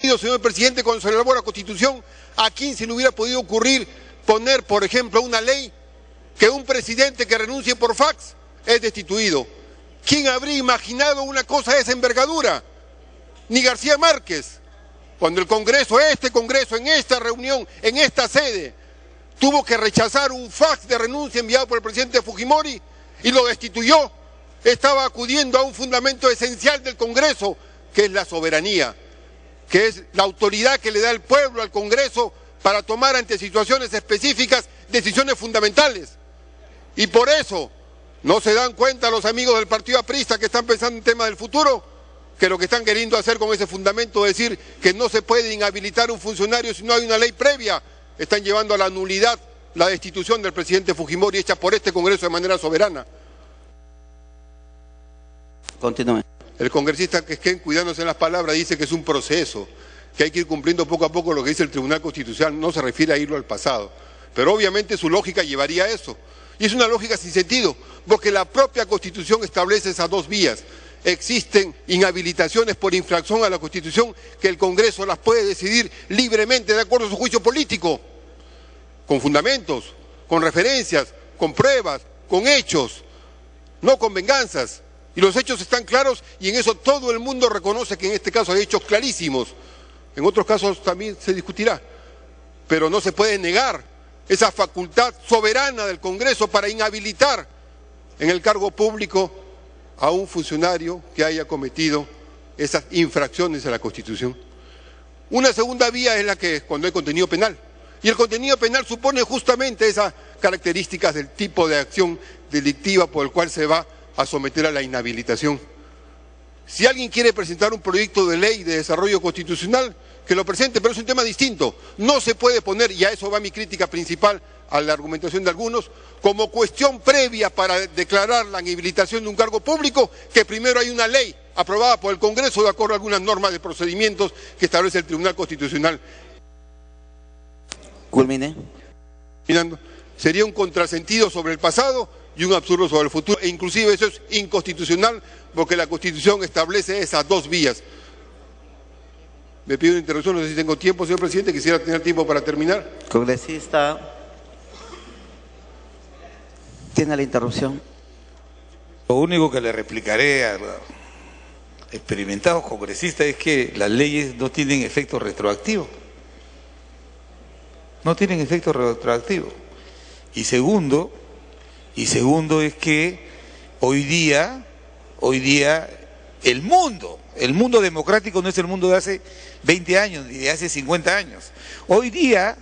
Señor presidente, cuando se elaboró la Constitución, ¿a quién se le hubiera podido ocurrir poner, por ejemplo, una ley que un presidente que renuncie por fax es destituido? ¿Quién habría imaginado una cosa de esa envergadura? Ni García Márquez, cuando el Congreso, en esta reunión, en esta sede, tuvo que rechazar un fax de renuncia enviado por el presidente Fujimori y lo destituyó, estaba acudiendo a un fundamento esencial del Congreso, que es la soberanía, que es la autoridad que le da el pueblo al Congreso para tomar ante situaciones específicas decisiones fundamentales. Y por eso no se dan cuenta los amigos del partido aprista que están pensando en temas del futuro, que lo que están queriendo hacer con ese fundamento es decir que no se puede inhabilitar un funcionario si no hay una ley previa, están llevando a la nulidad la destitución del presidente Fujimori hecha por este Congreso de manera soberana. Continúe. El congresista Quisquén, cuidándose en las palabras, dice que es un proceso, que hay que ir cumpliendo poco a poco lo que dice el Tribunal Constitucional, no se refiere a irlo al pasado. Pero obviamente su lógica llevaría a eso. Y es una lógica sin sentido, porque la propia Constitución establece esas dos vías. Existen inhabilitaciones por infracción a la Constitución que el Congreso las puede decidir libremente de acuerdo a su juicio político, con fundamentos, con referencias, con pruebas, con hechos, no con venganzas. Y los hechos están claros y en eso todo el mundo reconoce que en este caso hay hechos clarísimos. En otros casos también se discutirá, pero no se puede negar esa facultad soberana del Congreso para inhabilitar en el cargo público a un funcionario que haya cometido esas infracciones a la Constitución. Una segunda vía es la que cuando hay contenido penal. Y el contenido penal supone justamente esas características del tipo de acción delictiva por el cual se va a someter a la inhabilitación. Si alguien quiere presentar un proyecto de ley de desarrollo constitucional, que lo presente, pero es un tema distinto. No se puede poner, y a eso va mi crítica principal a la argumentación de algunos, como cuestión previa para declarar la inhabilitación de un cargo público, que primero hay una ley aprobada por el Congreso de acuerdo a algunas normas de procedimientos que establece el Tribunal Constitucional. Culmine. Sería un contrasentido sobre el pasado y un absurdo sobre el futuro, e inclusive eso es inconstitucional porque la Constitución establece esas dos vías. Me pido una interrupción, no sé si tengo tiempo, señor presidente, quisiera tener tiempo para terminar. Congresista, tiene la interrupción. Lo único que le replicaré a los experimentados congresistas es que las leyes no tienen efecto retroactivo. No tienen efecto retroactivo. Y segundo es que hoy día el mundo democrático no es el mundo de hace 20 años ni de hace 50 años. Hoy día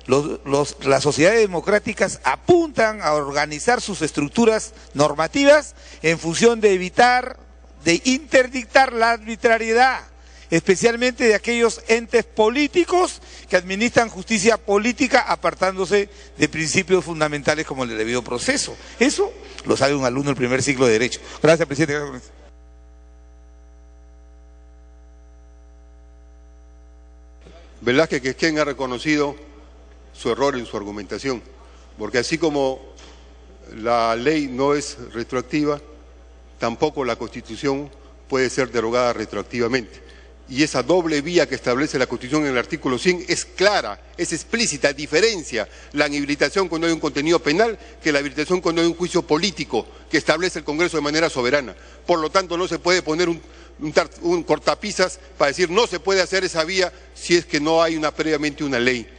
las sociedades democráticas apuntan a organizar sus estructuras normativas en función de evitar, de interdictar la arbitrariedad, especialmente de aquellos entes políticos que administran justicia política apartándose de principios fundamentales como el debido proceso. Eso lo sabe un alumno del primer ciclo de Derecho. Gracias, presidente. Velázquez Quisquén ha reconocido su error en su argumentación, porque así como la ley no es retroactiva, tampoco la Constitución puede ser derogada retroactivamente. Y esa doble vía que establece la Constitución en el artículo 100 es clara, es explícita, diferencia la inhabilitación cuando hay un contenido penal que la habilitación cuando hay un juicio político que establece el Congreso de manera soberana. Por lo tanto, no se puede poner un cortapisas para decir no se puede hacer esa vía si es que no hay previamente una ley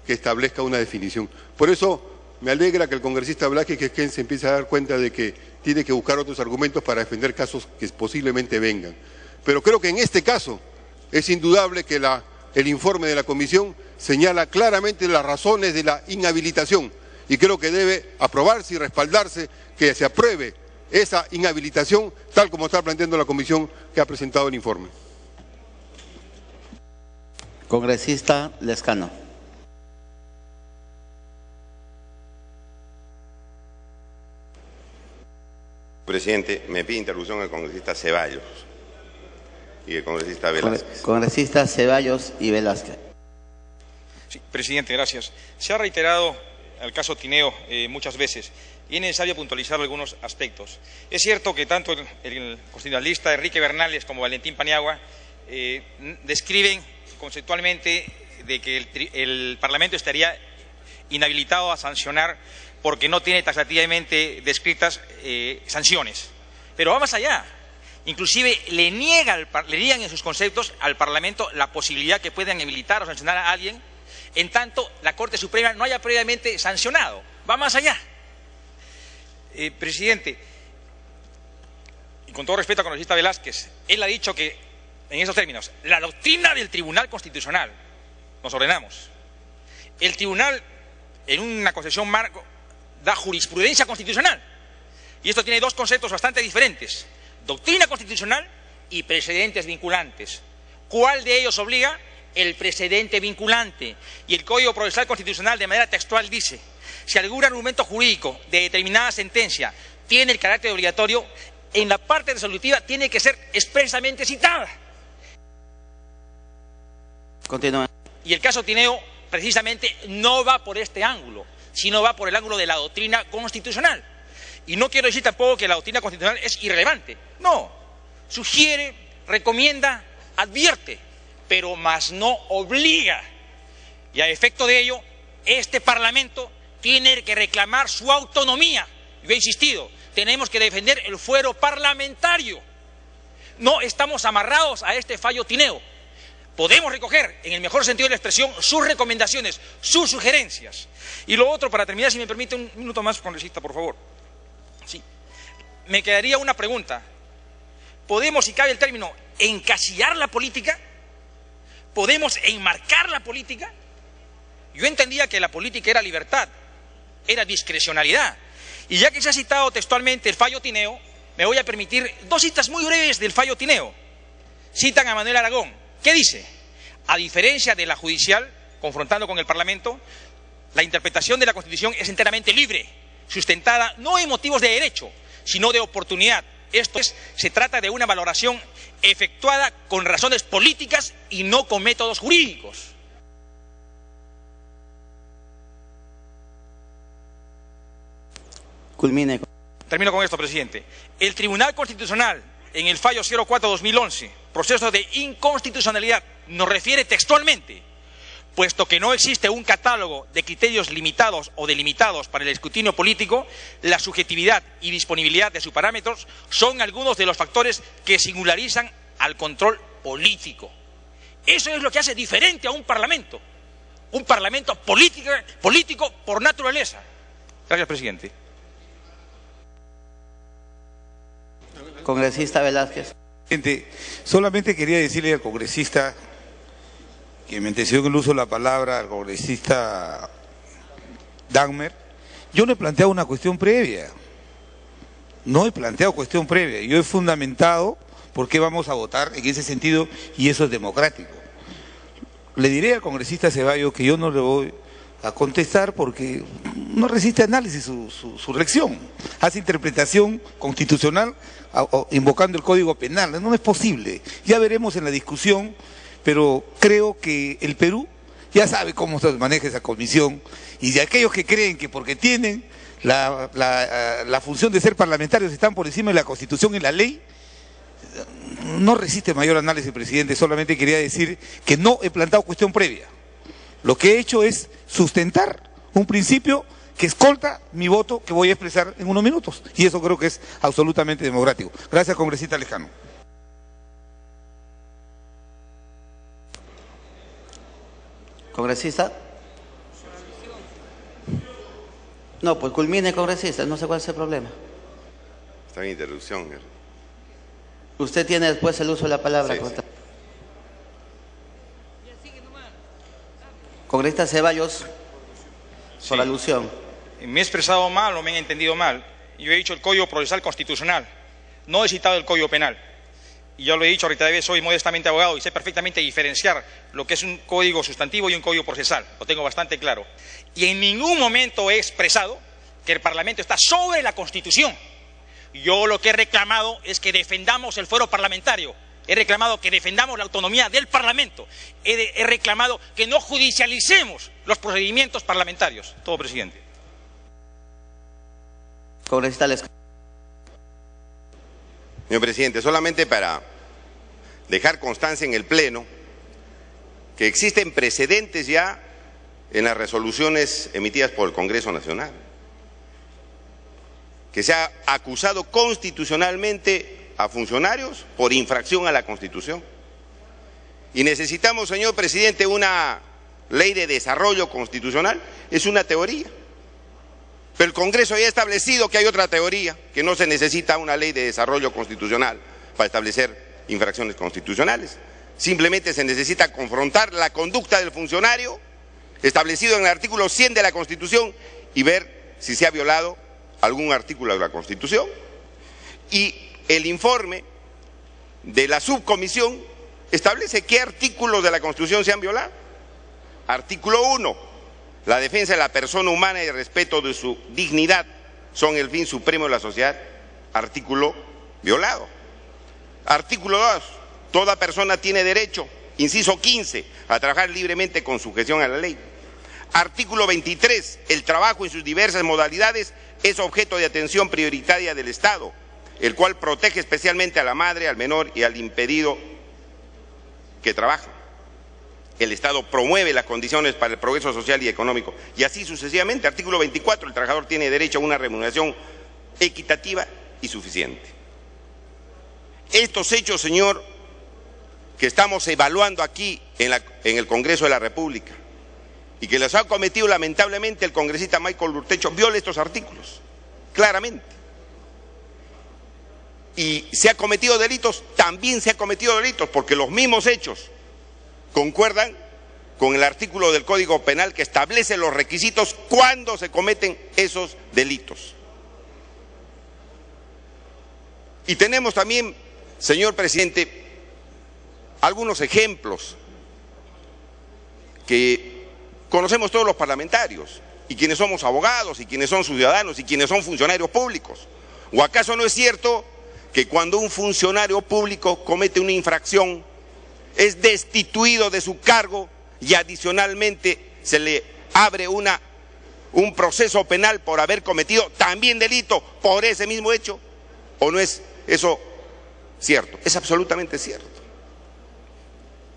que establezca una definición. Por eso me alegra que el congresista Velázquez Quisquén se empiece a dar cuenta de que tiene que buscar otros argumentos para defender casos que posiblemente vengan. Pero creo que en este caso es indudable que el informe de la Comisión señala claramente las razones de la inhabilitación y creo que debe aprobarse y respaldarse que se apruebe esa inhabilitación tal como está planteando la Comisión que ha presentado el informe. Congresista Lezcano. Presidente, me pide interrupción el congresista Ceballos y el congresista Velázquez. Congresistas Ceballos y Velázquez. Sí, presidente, gracias. Se ha reiterado el caso Tineo muchas veces y es necesario puntualizar algunos aspectos. Es cierto que tanto el constitucionalista Enrique Bernales como Valentín Paniagua describen conceptualmente de que el Parlamento estaría inhabilitado a sancionar porque no tiene taxativamente descritas sanciones. Pero va más allá. Inclusive le niegan en sus conceptos al Parlamento la posibilidad que puedan inhabilitar o sancionar a alguien en tanto la Corte Suprema no haya previamente sancionado. Va más allá. Presidente, y con todo respeto al congresista Velázquez, él ha dicho que, en esos términos, la doctrina del Tribunal Constitucional, nos ordenamos. El Tribunal, en una concepción marco, da jurisprudencia constitucional. Y esto tiene dos conceptos bastante diferentes: doctrina constitucional y precedentes vinculantes. ¿Cuál de ellos obliga? El precedente vinculante. Y el Código Procesal Constitucional de manera textual dice: si algún argumento jurídico de determinada sentencia tiene el carácter obligatorio, en la parte resolutiva tiene que ser expresamente citada. Continúa. Y el caso Tineo precisamente no va por este ángulo, sino va por el ángulo de la doctrina constitucional. Y no quiero decir tampoco que la doctrina constitucional es irrelevante. No, sugiere, recomienda, advierte, pero más no obliga. Y a efecto de ello, este Parlamento tiene que reclamar su autonomía. Yo he insistido, tenemos que defender el fuero parlamentario. No estamos amarrados a este fallo Tineo. Podemos recoger, en el mejor sentido de la expresión, sus recomendaciones, sus sugerencias. Y lo otro, para terminar, si me permite un minuto más, congresista, por favor. Sí. Me quedaría una pregunta. ¿Podemos, si cabe el término, encasillar la política? ¿Podemos enmarcar la política? Yo entendía que la política era libertad, era discrecionalidad. Y ya que se ha citado textualmente el fallo Tineo, me voy a permitir dos citas muy breves del fallo Tineo. Citan a Manuel Aragón. ¿Qué dice? A diferencia de la judicial, confrontando con el Parlamento, la interpretación de la Constitución es enteramente libre, sustentada no en motivos de derecho, sino de oportunidad. Esto es, se trata de una valoración efectuada con razones políticas y no con métodos jurídicos. Culmine. Termino con esto, presidente. El Tribunal Constitucional, en el fallo 04-2011, proceso de inconstitucionalidad, nos refiere textualmente: puesto que no existe un catálogo de criterios limitados o delimitados para el escrutinio político, la subjetividad y disponibilidad de sus parámetros son algunos de los factores que singularizan al control político. Eso es lo que hace diferente a un parlamento político por naturaleza. Gracias, presidente. Congresista Velázquez. Solamente quería decirle al congresista que me entenció que el uso de la palabra, al congresista Dagmer, yo no he planteado una cuestión previa. No he planteado cuestión previa. Yo he fundamentado por qué vamos a votar en ese sentido y eso es democrático. Le diré al congresista Ceballos que yo no le voy a contestar porque no resiste análisis su reacción. Hace interpretación constitucional invocando el Código Penal. No es posible. Ya veremos en la discusión, pero creo que el Perú ya sabe cómo se maneja esa comisión, y de aquellos que creen que porque tienen la función de ser parlamentarios están por encima de la Constitución y la ley, no resiste mayor análisis, presidente. Solamente quería decir que no he planteado cuestión previa. Lo que he hecho es sustentar un principio que escolta mi voto que voy a expresar en unos minutos, y eso creo que es absolutamente democrático. Gracias, congresista Lejano. ¿Congresista? No, pues culmine, congresista, no sé cuál es el problema. Está en interrupción. Usted tiene después el uso de la palabra. Sí, sí. Congresista Ceballos, por Sí. alusión. Me he expresado mal o me han entendido mal. Yo he dicho el Código Procesal Constitucional, no he citado el Código Penal. Y ya lo he dicho reiteradas veces, soy modestamente abogado y sé perfectamente diferenciar lo que es un código sustantivo y un código procesal. Lo tengo bastante claro. Y en ningún momento he expresado que el Parlamento está sobre la Constitución. Yo lo que he reclamado es que defendamos el fuero parlamentario. He reclamado que defendamos la autonomía del Parlamento. He reclamado que no judicialicemos los procedimientos parlamentarios. Todo, presidente. Congresista Lescano. Señor presidente, solamente para dejar constancia en el Pleno que existen precedentes ya en las resoluciones emitidas por el Congreso Nacional, que se ha acusado constitucionalmente a funcionarios por infracción a la Constitución. Y necesitamos, señor presidente, una ley de desarrollo constitucional. Es una teoría, pero el Congreso ya ha establecido que hay otra teoría, que no se necesita una ley de desarrollo constitucional para establecer infracciones constitucionales. Simplemente se necesita confrontar la conducta del funcionario establecido en el artículo 100 de la Constitución y ver si se ha violado algún artículo de la Constitución. Y el informe de la subcomisión establece qué artículos de la Constitución se han violado. Artículo 1, la defensa de la persona humana y el respeto de su dignidad son el fin supremo de la sociedad. Artículo violado. Artículo 2, toda persona tiene derecho, inciso 15, a trabajar libremente con sujeción a la ley. Artículo 23, el trabajo en sus diversas modalidades es objeto de atención prioritaria del Estado, el cual protege especialmente a la madre, al menor y al impedido que trabaja. El Estado promueve las condiciones para el progreso social y económico, y así sucesivamente. Artículo 24, el trabajador tiene derecho a una remuneración equitativa y suficiente. Estos hechos, señor, que estamos evaluando aquí en el Congreso de la República, y que los ha cometido lamentablemente el congresista Michael Urtecho, viola estos artículos, claramente. Y se ha cometido delitos, también se ha cometido delitos, porque los mismos hechos concuerdan con el artículo del Código Penal que establece los requisitos cuando se cometen esos delitos. Y tenemos también, señor presidente, algunos ejemplos que conocemos todos los parlamentarios, y quienes somos abogados, y quienes son ciudadanos, y quienes son funcionarios públicos. ¿O acaso no es cierto que cuando un funcionario público comete una infracción, es destituido de su cargo y adicionalmente se le abre un proceso penal por haber cometido también delito por ese mismo hecho? ¿O no es eso cierto? Es absolutamente cierto.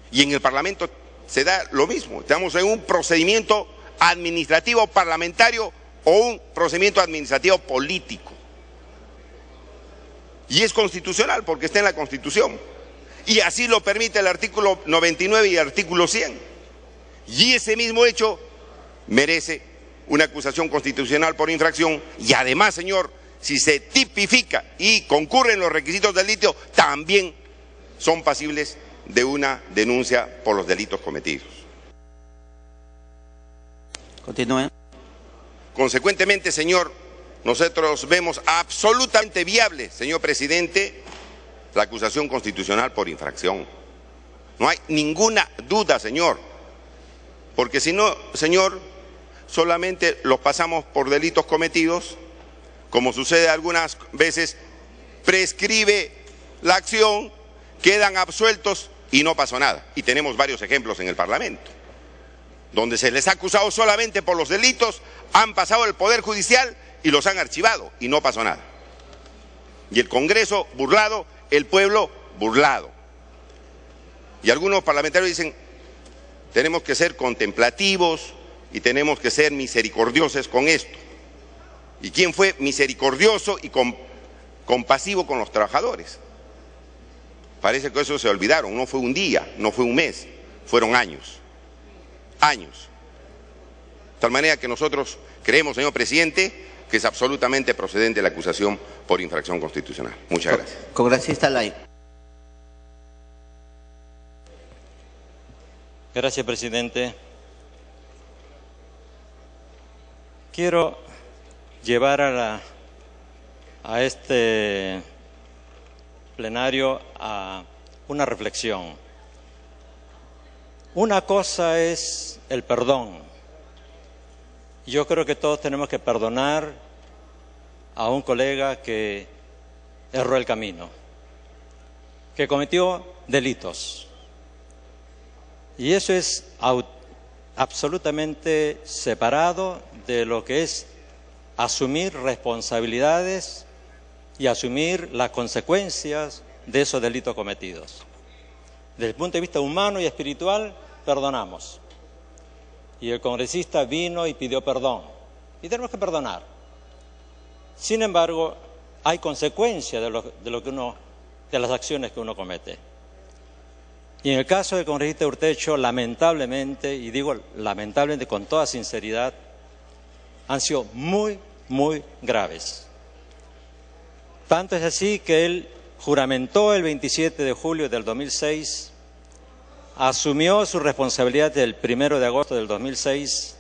Y en el Parlamento se da lo mismo. Estamos en un procedimiento administrativo parlamentario o un procedimiento administrativo político. Y es constitucional porque está en la Constitución. Y así lo permite el artículo 99 y el artículo 100. Y ese mismo hecho merece una acusación constitucional por infracción. Y además, señor, si se tipifica y concurren los requisitos del delito, también son pasibles de una denuncia por los delitos cometidos. Continúen. Consecuentemente, señor, nosotros vemos absolutamente viable, señor presidente, la acusación constitucional por infracción. No hay ninguna duda, señor, porque si no, señor, solamente los pasamos por delitos cometidos, como sucede algunas veces, prescribe la acción, quedan absueltos y no pasó nada. Y tenemos varios ejemplos en el Parlamento, donde se les ha acusado solamente por los delitos, han pasado el Poder Judicial y los han archivado y no pasó nada. Y el Congreso burlado, el pueblo burlado. Y algunos parlamentarios dicen, tenemos que ser contemplativos y tenemos que ser misericordiosos con esto. ¿Y quién fue misericordioso y compasivo con los trabajadores? Parece que eso se olvidaron. No fue un día, no fue un mes, fueron años. Años. De tal manera que nosotros creemos, señor presidente, que es absolutamente procedente la acusación por infracción constitucional. Muchas gracias. Congresista Lay. Gracias, presidente. Quiero llevar a este plenario a una reflexión. Una cosa es el perdón. Yo creo que todos tenemos que perdonar a un colega que erró el camino, que cometió delitos. Y eso es absolutamente separado de lo que es asumir responsabilidades y asumir las consecuencias de esos delitos cometidos. Desde el punto de vista humano y espiritual, perdonamos. Y el congresista vino y pidió perdón. Y tenemos que perdonar. Sin embargo, hay consecuencias de las acciones que uno comete. Y en el caso del congresista Urtecho, lamentablemente, y digo lamentablemente con toda sinceridad, han sido muy, muy graves. Tanto es así que él juramentó el 27 de julio del 2006, asumió su responsabilidad el 1 de agosto del 2006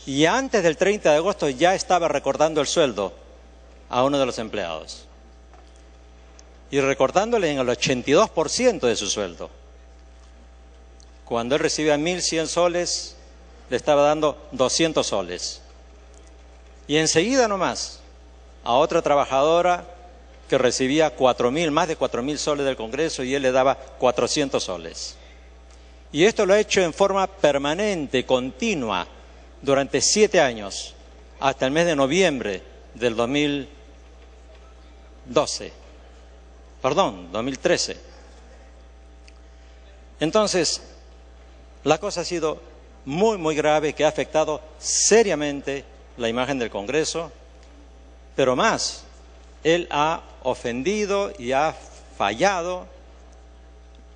y antes del 30 de agosto ya estaba recortando el sueldo a uno de los empleados. Y recortándole en el 82% de su sueldo. Cuando él recibía 1.100 soles, le estaba dando 200 soles. Y enseguida nomás, a otra trabajadora que recibía más de 4.000 soles del Congreso y él le daba 400 soles. Y esto lo ha hecho en forma permanente, continua, durante 7 años, hasta el mes de noviembre del 2013. Entonces, la cosa ha sido muy, muy grave, que ha afectado seriamente la imagen del Congreso, pero más, él ha ofendido y ha fallado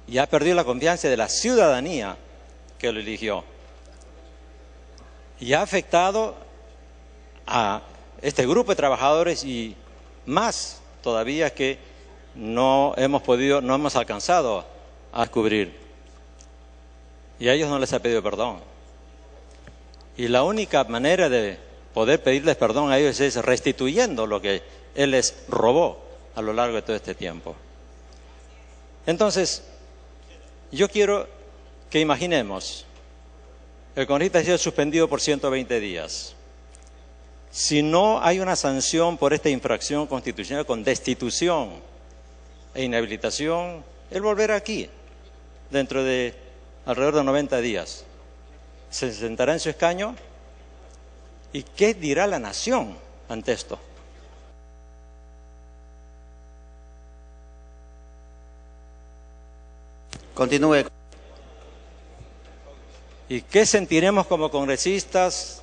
y ha perdido la confianza de la ciudadanía que lo eligió. Y ha afectado a este grupo de trabajadores y más todavía que no hemos alcanzado a cubrir. Y a ellos no les ha pedido perdón. Y la única manera de poder pedirles perdón a ellos es restituyendo lo que él les robó a lo largo de todo este tiempo. Entonces, yo quiero que imaginemos, el congresista ha sido suspendido por 120 días. Si no hay una sanción por esta infracción constitucional con destitución e inhabilitación, él volverá aquí dentro de alrededor de 90 días. Se sentará en su escaño y ¿qué dirá la nación ante esto? Continúe. ¿Y qué sentiremos como congresistas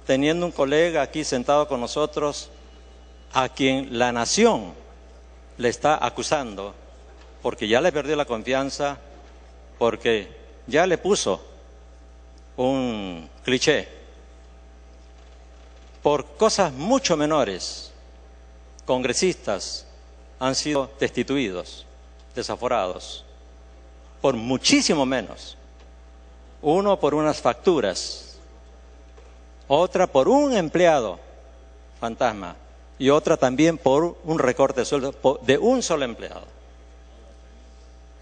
teniendo un colega aquí sentado con nosotros a quien la nación le está acusando porque ya le perdió la confianza, porque ya le puso un cliché? Por cosas mucho menores, congresistas han sido destituidos, desaforados, por muchísimo menos. Uno por unas facturas, otra por un empleado fantasma y otra también por un recorte de sueldo de un solo empleado.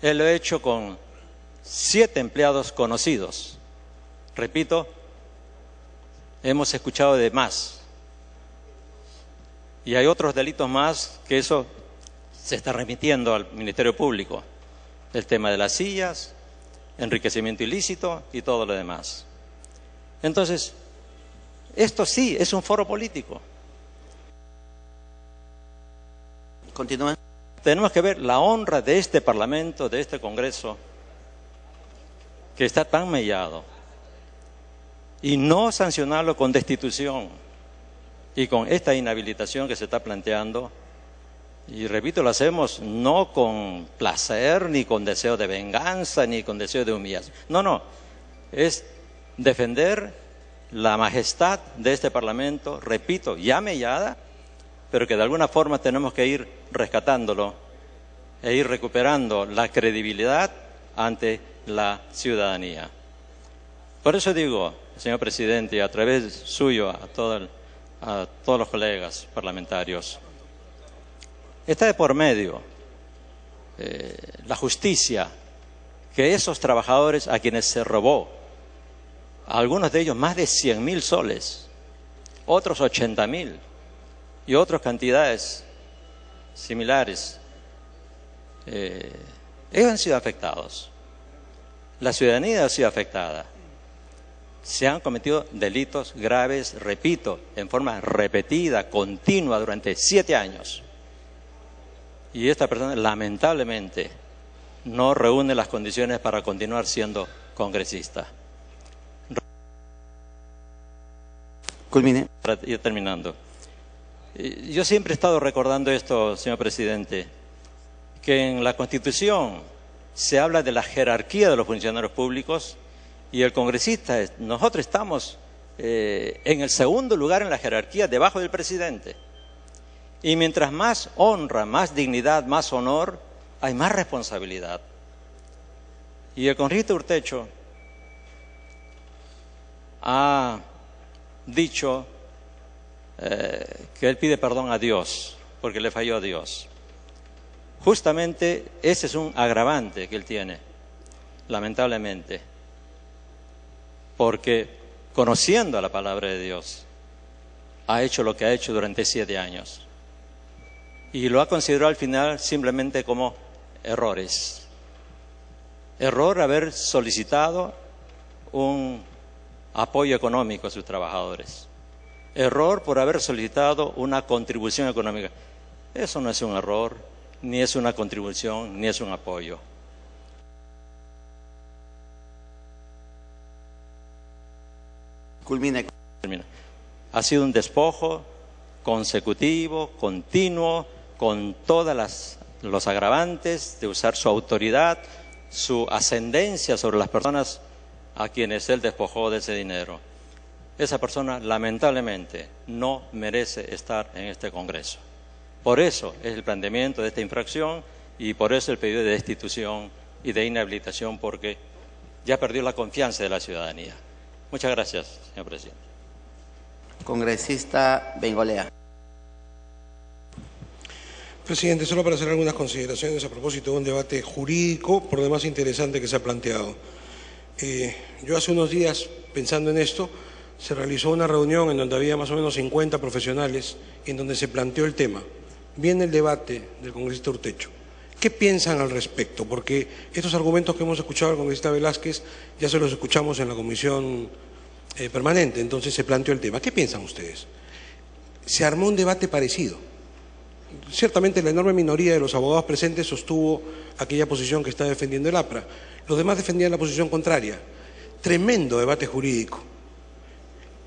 Él lo ha hecho con 7 empleados conocidos. Repito, hemos escuchado de más. Y hay otros delitos más que eso se está remitiendo al Ministerio Público. El tema de las sillas, enriquecimiento ilícito y todo lo demás. Entonces, esto sí es un foro político. Continúen. Tenemos que ver la honra de este Parlamento, de este Congreso, que está tan mellado, y no sancionarlo con destitución y con esta inhabilitación que se está planteando. Y repito, lo hacemos no con placer, ni con deseo de venganza, ni con deseo de humillación. No, es defender la majestad de este Parlamento, repito, ya mellada, pero que de alguna forma tenemos que ir rescatándolo e ir recuperando la credibilidad ante la ciudadanía. Por eso digo, señor presidente, a través suyo a todos los colegas parlamentarios, está de por medio la justicia, que esos trabajadores a quienes se robó, algunos de ellos más de 100.000 soles, otros 80.000 y otras cantidades similares, ellos han sido afectados. La ciudadanía ha sido afectada. Se han cometido delitos graves, repito, en forma repetida, continua, durante 7 años. Y esta persona lamentablemente no reúne las condiciones para continuar siendo congresista. Culmine. Para ir terminando. Yo siempre he estado recordando esto, señor presidente, que en la Constitución se habla de la jerarquía de los funcionarios públicos y el congresista, nosotros estamos en el segundo lugar en la jerarquía, debajo del presidente. Y mientras más honra, más dignidad, más honor, hay más responsabilidad. Y el congresista Urtecho ha dicho que él pide perdón a Dios, porque le falló a Dios. Justamente ese es un agravante que él tiene, lamentablemente, porque conociendo a la palabra de Dios, ha hecho lo que ha hecho durante 7 años y lo ha considerado al final simplemente como errores. Error haber solicitado un apoyo económico a sus trabajadores. Error por haber solicitado una contribución económica. Eso no es un error, ni es una contribución, ni es un apoyo. Culmine. Ha sido un despojo consecutivo, continuo, con todas los agravantes de usar su autoridad, su ascendencia sobre las personas a quienes él despojó de ese dinero. Esa persona, lamentablemente, no merece estar en este Congreso. Por eso es el planteamiento de esta infracción y por eso el pedido de destitución y de inhabilitación, porque ya perdió la confianza de la ciudadanía. Muchas gracias, señor presidente. Congresista Bengolea. Presidente, solo para hacer algunas consideraciones a propósito de un debate jurídico, por demás interesante que se ha planteado. Yo hace unos días, pensando en esto, se realizó una reunión en donde había más o menos 50 profesionales en donde se planteó el tema. Viene el debate del congresista Urtecho. ¿Qué piensan al respecto? Porque estos argumentos que hemos escuchado al congresista Velázquez ya se los escuchamos en la comisión permanente, entonces se planteó el tema. ¿Qué piensan ustedes? Se armó un debate parecido. Ciertamente la enorme minoría de los abogados presentes sostuvo aquella posición que está defendiendo el APRA. Los demás defendían la posición contraria. Tremendo debate jurídico.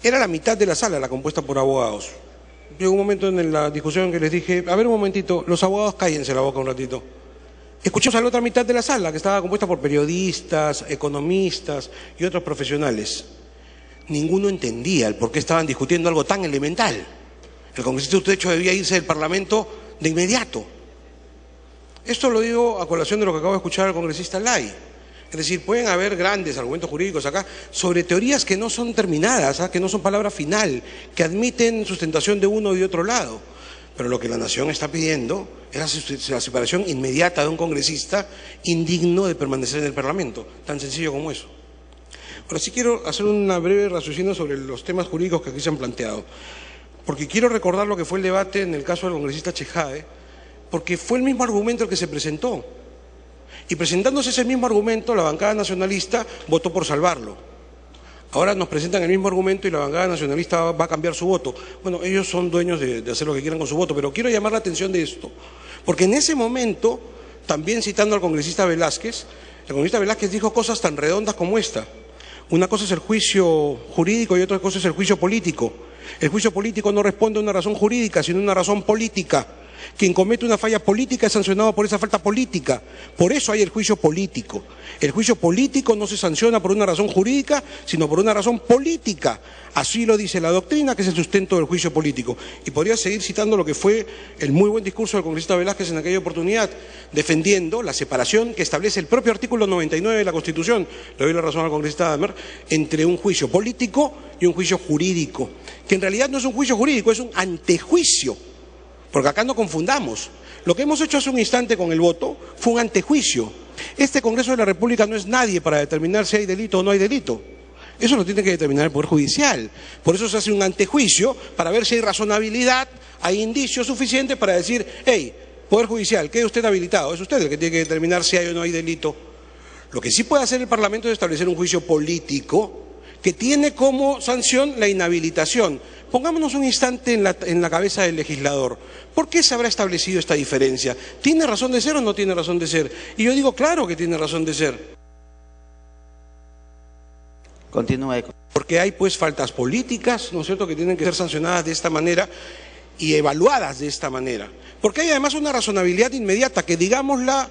Era la mitad de la sala la compuesta por abogados. Llegó un momento en la discusión que les dije, a ver un momentito, los abogados cállense la boca un ratito. Escuchamos a la otra mitad de la sala, que estaba compuesta por periodistas, economistas y otros profesionales. Ninguno entendía el por qué estaban discutiendo algo tan elemental. El congresista Urtecho debía irse del Parlamento de inmediato. Esto lo digo a colación de lo que acabo de escuchar al congresista Lai. Es decir, pueden haber grandes argumentos jurídicos acá sobre teorías que no son terminadas, que no son palabra final, que admiten sustentación de uno y de otro lado. Pero lo que la nación está pidiendo es la separación inmediata de un congresista indigno de permanecer en el Parlamento. Tan sencillo como eso. Ahora sí quiero hacer una breve raciocinio sobre los temas jurídicos que aquí se han planteado. Porque quiero recordar lo que fue el debate en el caso del congresista Chejade, porque fue el mismo argumento el que se presentó. Y presentándose ese mismo argumento, la bancada nacionalista votó por salvarlo. Ahora nos presentan el mismo argumento y la bancada nacionalista va a cambiar su voto. Bueno, ellos son dueños de hacer lo que quieran con su voto, pero quiero llamar la atención de esto. Porque en ese momento, también citando al congresista Velázquez, el congresista Velázquez dijo cosas tan redondas como esta. Una cosa es el juicio jurídico y otra cosa es el juicio político. El juicio político no responde a una razón jurídica, sino a una razón política. Quien comete una falla política es sancionado por esa falta política. Por eso hay el juicio político. El juicio político no se sanciona por una razón jurídica, sino por una razón política. Así lo dice la doctrina, que es el sustento del juicio político. Y podría seguir citando lo que fue el muy buen discurso del congresista Velázquez en aquella oportunidad, defendiendo la separación que establece el propio artículo 99 de la Constitución, le doy la razón al congresista Damer, entre un juicio político y un juicio jurídico, que en realidad no es un juicio jurídico, es un antejuicio. Porque acá no confundamos. Lo que hemos hecho hace un instante con el voto fue un antejuicio. Este Congreso de la República no es nadie para determinar si hay delito o no hay delito. Eso lo tiene que determinar el Poder Judicial. Por eso se hace un antejuicio para ver si hay razonabilidad, hay indicios suficientes para decir, hey, Poder Judicial, quede usted habilitado. Es usted el que tiene que determinar si hay o no hay delito. Lo que sí puede hacer el Parlamento es establecer un juicio político que tiene como sanción la inhabilitación. Pongámonos un instante en la cabeza del legislador. ¿Por qué se habrá establecido esta diferencia? ¿Tiene razón de ser o no tiene razón de ser? Y yo digo, claro que tiene razón de ser. Continúe. Porque hay pues faltas políticas, ¿no es cierto?, que tienen que ser sancionadas de esta manera y evaluadas de esta manera. Porque hay además una razonabilidad inmediata, que digámosla,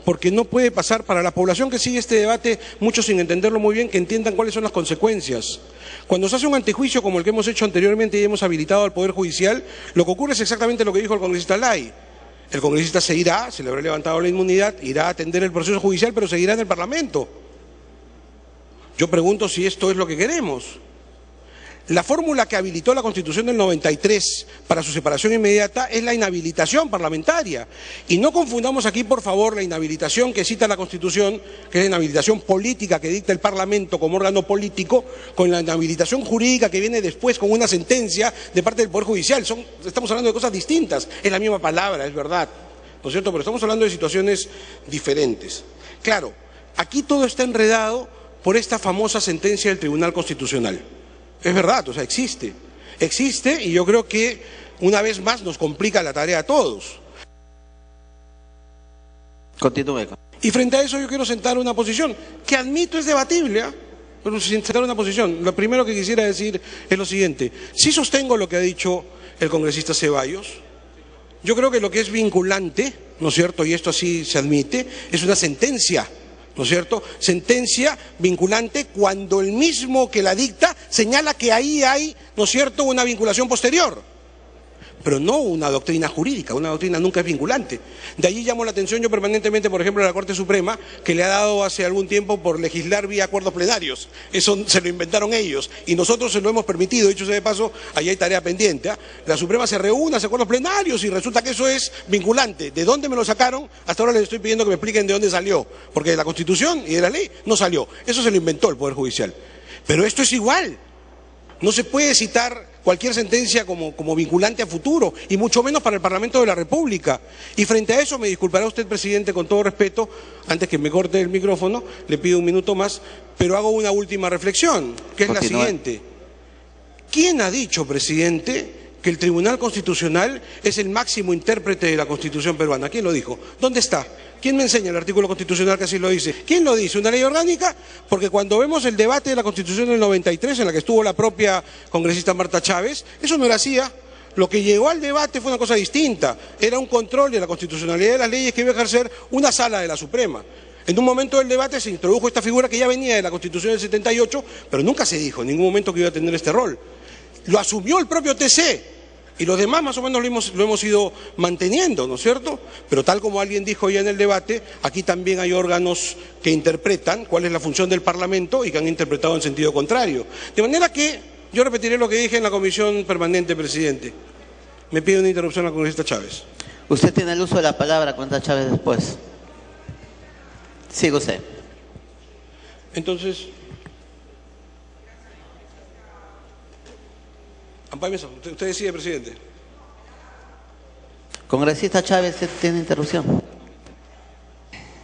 porque no puede pasar para la población que sigue este debate, muchos sin entenderlo muy bien, que entiendan cuáles son las consecuencias. Cuando se hace un antejuicio como el que hemos hecho anteriormente y hemos habilitado al Poder Judicial, lo que ocurre es exactamente lo que dijo el congresista Lai. El congresista se irá, se le habrá levantado la inmunidad, irá a atender el proceso judicial, pero seguirá en el Parlamento. Yo pregunto si esto es lo que queremos. La fórmula que habilitó la Constitución del 93 para su separación inmediata es la inhabilitación parlamentaria. Y no confundamos aquí, por favor, la inhabilitación que cita la Constitución, que es la inhabilitación política que dicta el Parlamento como órgano político, con la inhabilitación jurídica que viene después con una sentencia de parte del Poder Judicial. Estamos hablando de cosas distintas, es la misma palabra, es verdad, ¿no es cierto? Pero estamos hablando de situaciones diferentes. Claro, aquí todo está enredado por esta famosa sentencia del Tribunal Constitucional. Es verdad, o sea, existe y yo creo que una vez más nos complica la tarea a todos. Continúe. Y frente a eso yo quiero sentar una posición, que admito es debatible, pero sin sentar una posición. Lo primero que quisiera decir es lo siguiente: sí sostengo lo que ha dicho el congresista Ceballos. Yo creo que lo que es vinculante, ¿no es cierto?, y esto así se admite, es una sentencia, ¿no es cierto? Sentencia vinculante cuando el mismo que la dicta señala que ahí hay, ¿no es cierto?, una vinculación posterior. Pero no una doctrina jurídica, una doctrina nunca es vinculante. De allí llamo la atención yo permanentemente, por ejemplo, a la Corte Suprema, que le ha dado hace algún tiempo por legislar vía acuerdos plenarios. Eso se lo inventaron ellos y nosotros se lo hemos permitido. Dicho sea de paso, ahí hay tarea pendiente. La Suprema se reúne, hace acuerdos plenarios y resulta que eso es vinculante. ¿De dónde me lo sacaron? Hasta ahora les estoy pidiendo que me expliquen de dónde salió, porque de la Constitución y de la ley no salió. Eso se lo inventó el Poder Judicial. Pero esto es igual. No se puede citar cualquier sentencia como vinculante a futuro, y mucho menos para el Parlamento de la República. Y frente a eso, me disculpará usted, presidente, con todo respeto, antes que me corte el micrófono, le pido un minuto más, pero hago una última reflexión, que es la siguiente. ¿Quién ha dicho, presidente, que el Tribunal Constitucional es el máximo intérprete de la Constitución peruana? ¿Quién lo dijo? ¿Dónde está? ¿Quién me enseña el artículo constitucional que así lo dice? ¿Quién lo dice? ¿Una ley orgánica? Porque cuando vemos el debate de la Constitución del 93, en la que estuvo la propia congresista Marta Chávez, eso no era así. Lo que llegó al debate fue una cosa distinta. Era un control de la constitucionalidad de las leyes que iba a ejercer una sala de la Suprema. En un momento del debate se introdujo esta figura que ya venía de la Constitución del 78, pero nunca se dijo en ningún momento que iba a tener este rol. Lo asumió el propio TC. Y los demás más o menos lo hemos ido manteniendo, ¿no es cierto? Pero tal como alguien dijo ya en el debate, aquí también hay órganos que interpretan cuál es la función del Parlamento y que han interpretado en sentido contrario. De manera que yo repetiré lo que dije en la comisión permanente, presidente. Me pide una interrupción a la congresista Chávez. Usted tiene el uso de la palabra, congresista Chávez, después. Sigue usted. Entonces... Usted decide, presidente. Congresista Chávez, tiene interrupción.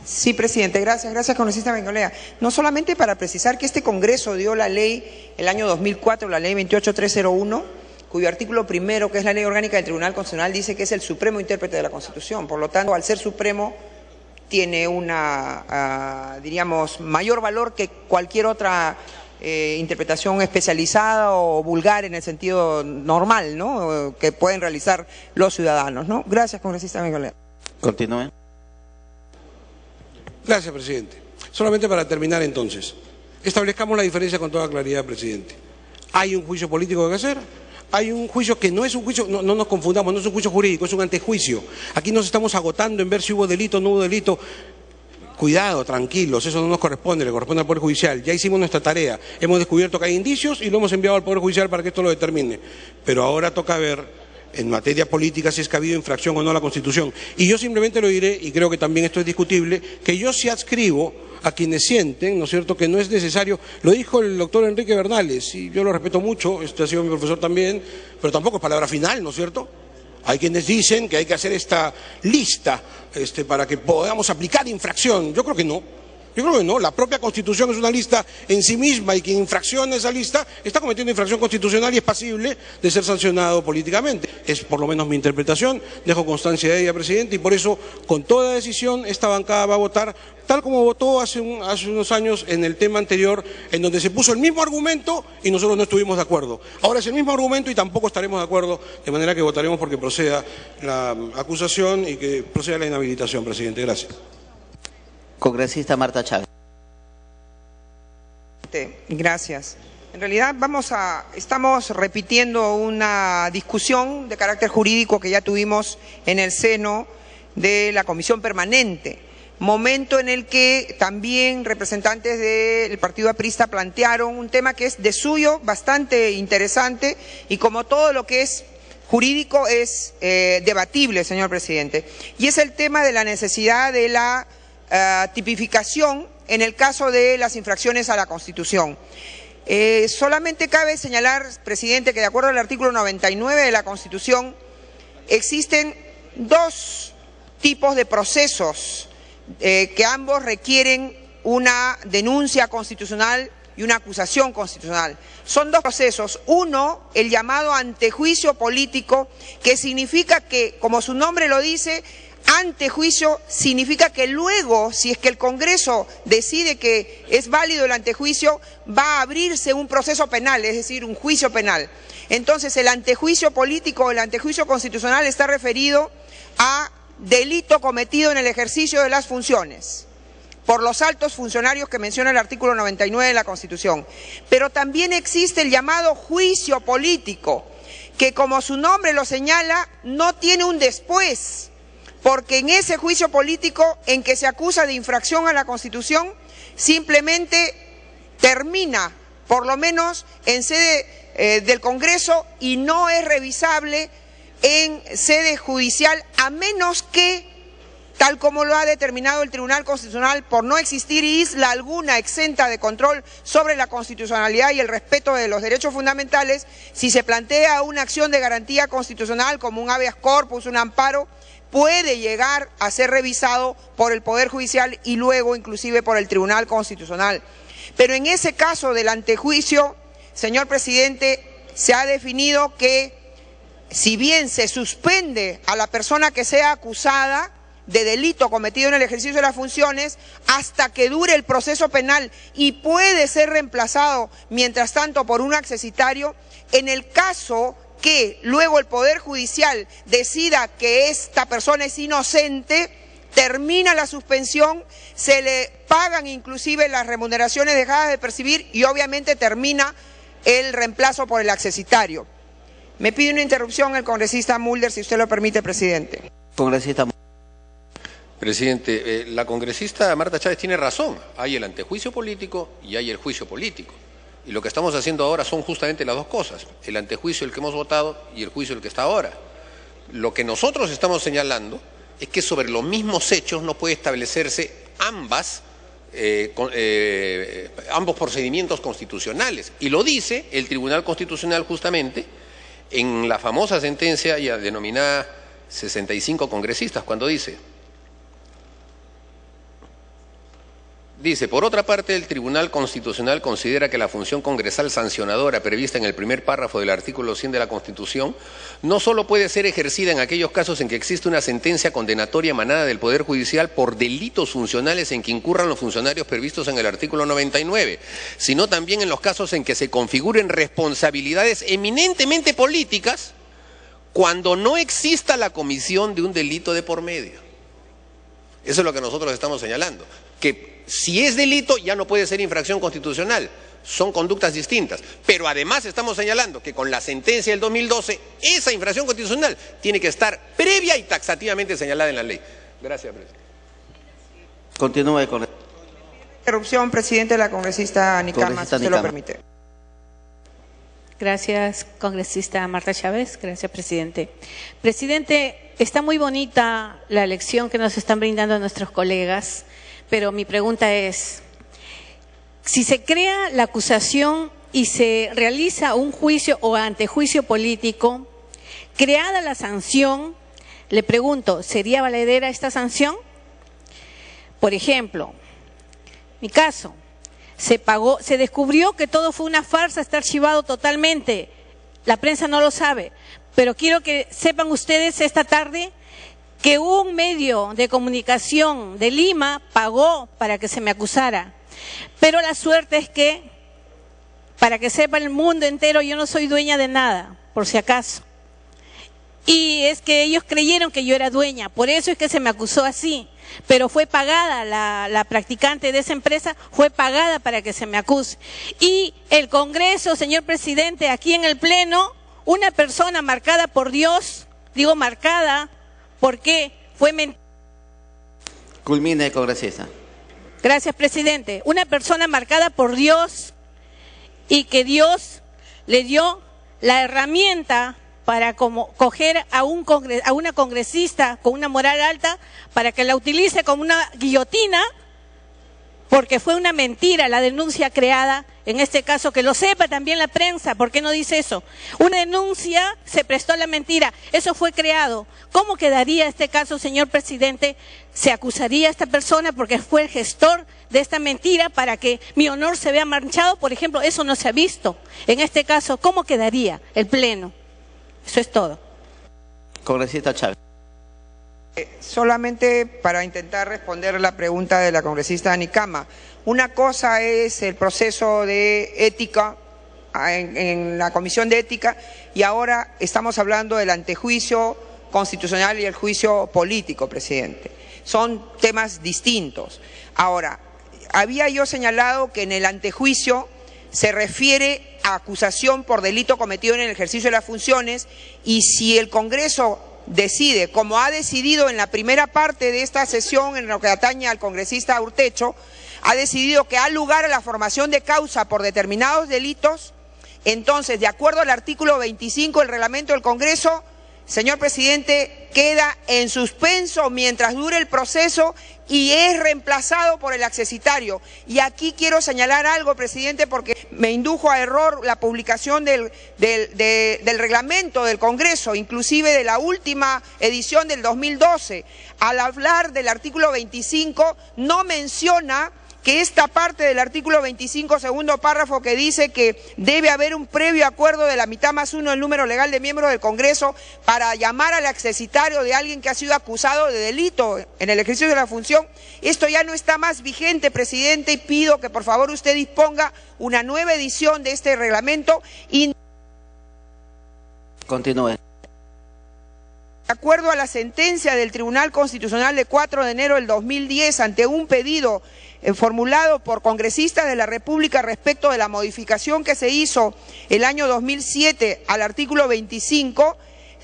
Sí, presidente, gracias, congresista Bengolea. No solamente para precisar que este Congreso dio la ley el año 2004, la ley 28301, cuyo artículo primero, que es la ley orgánica del Tribunal Constitucional, dice que es el supremo intérprete de la Constitución. Por lo tanto, al ser supremo, tiene una, diríamos, mayor valor que cualquier otra interpretación especializada o vulgar en el sentido normal, ¿no?, que pueden realizar los ciudadanos, ¿no? Gracias, congresista Bengolea. Continúe. Gracias, presidente. Solamente para terminar entonces, establezcamos la diferencia con toda claridad, presidente. Hay un juicio político que hacer, hay un juicio que no es un juicio, no nos confundamos, no es un juicio jurídico, es un antejuicio. Aquí nos estamos agotando en ver si hubo delito o no hubo delito. Cuidado, tranquilos, eso no nos corresponde, le corresponde al Poder Judicial. Ya hicimos nuestra tarea, hemos descubierto que hay indicios y lo hemos enviado al Poder Judicial para que esto lo determine. Pero ahora toca ver, en materia política, si es que ha habido infracción o no a la Constitución. Y yo simplemente lo diré, y creo que también esto es discutible, que yo sí adscribo a quienes sienten, ¿no es cierto?, que no es necesario. Lo dijo el doctor Enrique Bernales, y yo lo respeto mucho, este ha sido mi profesor también, pero tampoco es palabra final, ¿no es cierto? Hay quienes dicen que hay que hacer esta lista para que podamos aplicar infracción. Yo creo que no. Yo creo que no, la propia Constitución es una lista en sí misma y quien infracciona esa lista está cometiendo infracción constitucional y es pasible de ser sancionado políticamente. Es por lo menos mi interpretación, dejo constancia de ella, presidente, y por eso, con toda decisión, esta bancada va a votar tal como votó hace unos años en el tema anterior, en donde se puso el mismo argumento y nosotros no estuvimos de acuerdo. Ahora es el mismo argumento y tampoco estaremos de acuerdo, de manera que votaremos porque proceda la acusación y que proceda la inhabilitación, presidente. Gracias. Congresista Marta Chávez. Gracias. En realidad estamos repitiendo una discusión de carácter jurídico que ya tuvimos en el seno de la Comisión Permanente, momento en el que también representantes del Partido Aprista plantearon un tema que es de suyo bastante interesante y como todo lo que es jurídico es debatible, señor presidente, y es el tema de la necesidad de la tipificación en el caso de las infracciones a la Constitución. Solamente cabe señalar, presidente, que de acuerdo al artículo 99 de la Constitución existen dos tipos de procesos que ambos requieren una denuncia constitucional y una acusación constitucional. Son dos procesos. Uno, el llamado antejuicio político, que significa que, como su nombre lo dice, antejuicio significa que luego, si es que el Congreso decide que es válido el antejuicio, va a abrirse un proceso penal, es decir, un juicio penal. Entonces, el antejuicio político o el antejuicio constitucional está referido a delito cometido en el ejercicio de las funciones por los altos funcionarios que menciona el artículo 99 de la Constitución. Pero también existe el llamado juicio político, que como su nombre lo señala, no tiene un después, porque en ese juicio político en que se acusa de infracción a la Constitución, simplemente termina, por lo menos en sede del Congreso, y no es revisable en sede judicial, a menos que, tal como lo ha determinado el Tribunal Constitucional, por no existir isla alguna exenta de control sobre la constitucionalidad y el respeto de los derechos fundamentales, si se plantea una acción de garantía constitucional como un habeas corpus, un amparo, puede llegar a ser revisado por el Poder Judicial y luego inclusive por el Tribunal Constitucional. Pero en ese caso del antejuicio, señor presidente, se ha definido que si bien se suspende a la persona que sea acusada de delito cometido en el ejercicio de las funciones hasta que dure el proceso penal y puede ser reemplazado mientras tanto por un accesitario, en el caso que luego el Poder Judicial decida que esta persona es inocente, termina la suspensión, se le pagan inclusive las remuneraciones dejadas de percibir y obviamente termina el reemplazo por el accesitario. Me pide una interrupción el congresista Mulder, si usted lo permite, presidente. Congresista. Presidente, la congresista Marta Chávez tiene razón. Hay el antejuicio político y hay el juicio político. Y lo que estamos haciendo ahora son justamente las dos cosas. El antejuicio, el que hemos votado, y el juicio, el que está ahora. Lo que nosotros estamos señalando es que sobre los mismos hechos no puede establecerse ambos procedimientos constitucionales. Y lo dice el Tribunal Constitucional justamente en la famosa sentencia ya denominada 65 congresistas, cuando dice, por otra parte, el Tribunal Constitucional considera que la función congresal sancionadora prevista en el primer párrafo del artículo 100 de la Constitución no solo puede ser ejercida en aquellos casos en que existe una sentencia condenatoria emanada del Poder Judicial por delitos funcionales en que incurran los funcionarios previstos en el artículo 99, sino también en los casos en que se configuren responsabilidades eminentemente políticas cuando no exista la comisión de un delito de por medio. Eso es lo que nosotros estamos señalando, que si es delito ya no puede ser infracción constitucional, son conductas distintas. Pero además estamos señalando que con la sentencia del 2012, esa infracción constitucional tiene que estar previa y taxativamente señalada en la ley. Gracias, presidente. Continúe con... Interrupción, presidente, de la congresista Nicama, si usted lo permite. Gracias, congresista Marta Chávez. Gracias, presidente. Presidente, está muy bonita la lección que nos están brindando nuestros colegas, pero mi pregunta es, si se crea la acusación y se realiza un juicio o antejuicio político, creada la sanción, le pregunto, ¿sería valedera esta sanción? Por ejemplo, mi caso. Se pagó, se descubrió que todo fue una farsa, está archivado totalmente. La prensa no lo sabe, pero quiero que sepan ustedes esta tarde que un medio de comunicación de Lima pagó para que se me acusara. Pero la suerte es que, para que sepa el mundo entero, yo no soy dueña de nada, por si acaso. Y es que ellos creyeron que yo era dueña, por eso es que se me acusó así. Pero fue pagada, la practicante de esa empresa fue pagada para que se me acuse. Y el Congreso, señor presidente, aquí en el Pleno, una persona marcada por Dios, digo marcada, porque fue mentira. Culmine, congresista. Gracias, presidente. Una persona marcada por Dios y que Dios le dio la herramienta para coger a una congresista con una moral alta para que la utilice como una guillotina, porque fue una mentira la denuncia creada, en este caso, que lo sepa también la prensa. ¿Por qué no dice eso? Una denuncia se prestó a la mentira, eso fue creado. ¿Cómo quedaría este caso, señor presidente? Se acusaría a esta persona porque fue el gestor de esta mentira para que mi honor se vea manchado, por ejemplo. Eso no se ha visto. En este caso, ¿cómo quedaría el Pleno? Eso es todo. Congresista Chávez. Solamente para intentar responder la pregunta de la congresista Anicama. Una cosa es el proceso de ética en la Comisión de Ética y ahora estamos hablando del antejuicio constitucional y el juicio político, presidente. Son temas distintos. Ahora, había yo señalado que en el antejuicio se refiere a acusación por delito cometido en el ejercicio de las funciones y si el Congreso decide, como ha decidido en la primera parte de esta sesión en lo que atañe al congresista Urtecho, ha decidido que da lugar a la formación de causa por determinados delitos, entonces, de acuerdo al artículo 25 del reglamento del Congreso, señor presidente, queda en suspenso mientras dure el proceso y es reemplazado por el accesitario. Y aquí quiero señalar algo, presidente, porque me indujo a error la publicación del reglamento del Congreso, inclusive de la última edición del 2012. Al hablar del artículo 25, no menciona que esta parte del artículo 25, segundo párrafo, que dice que debe haber un previo acuerdo de la mitad más uno del número legal de miembros del Congreso para llamar al accesitario de alguien que ha sido acusado de delito en el ejercicio de la función. Esto ya no está más vigente, presidente, y pido que por favor usted disponga una nueva edición de este reglamento. Continúe. De acuerdo a la sentencia del Tribunal Constitucional de 4 de enero del 2010, ante un pedido formulado por congresistas de la República respecto de la modificación que se hizo el año 2007 al artículo 25,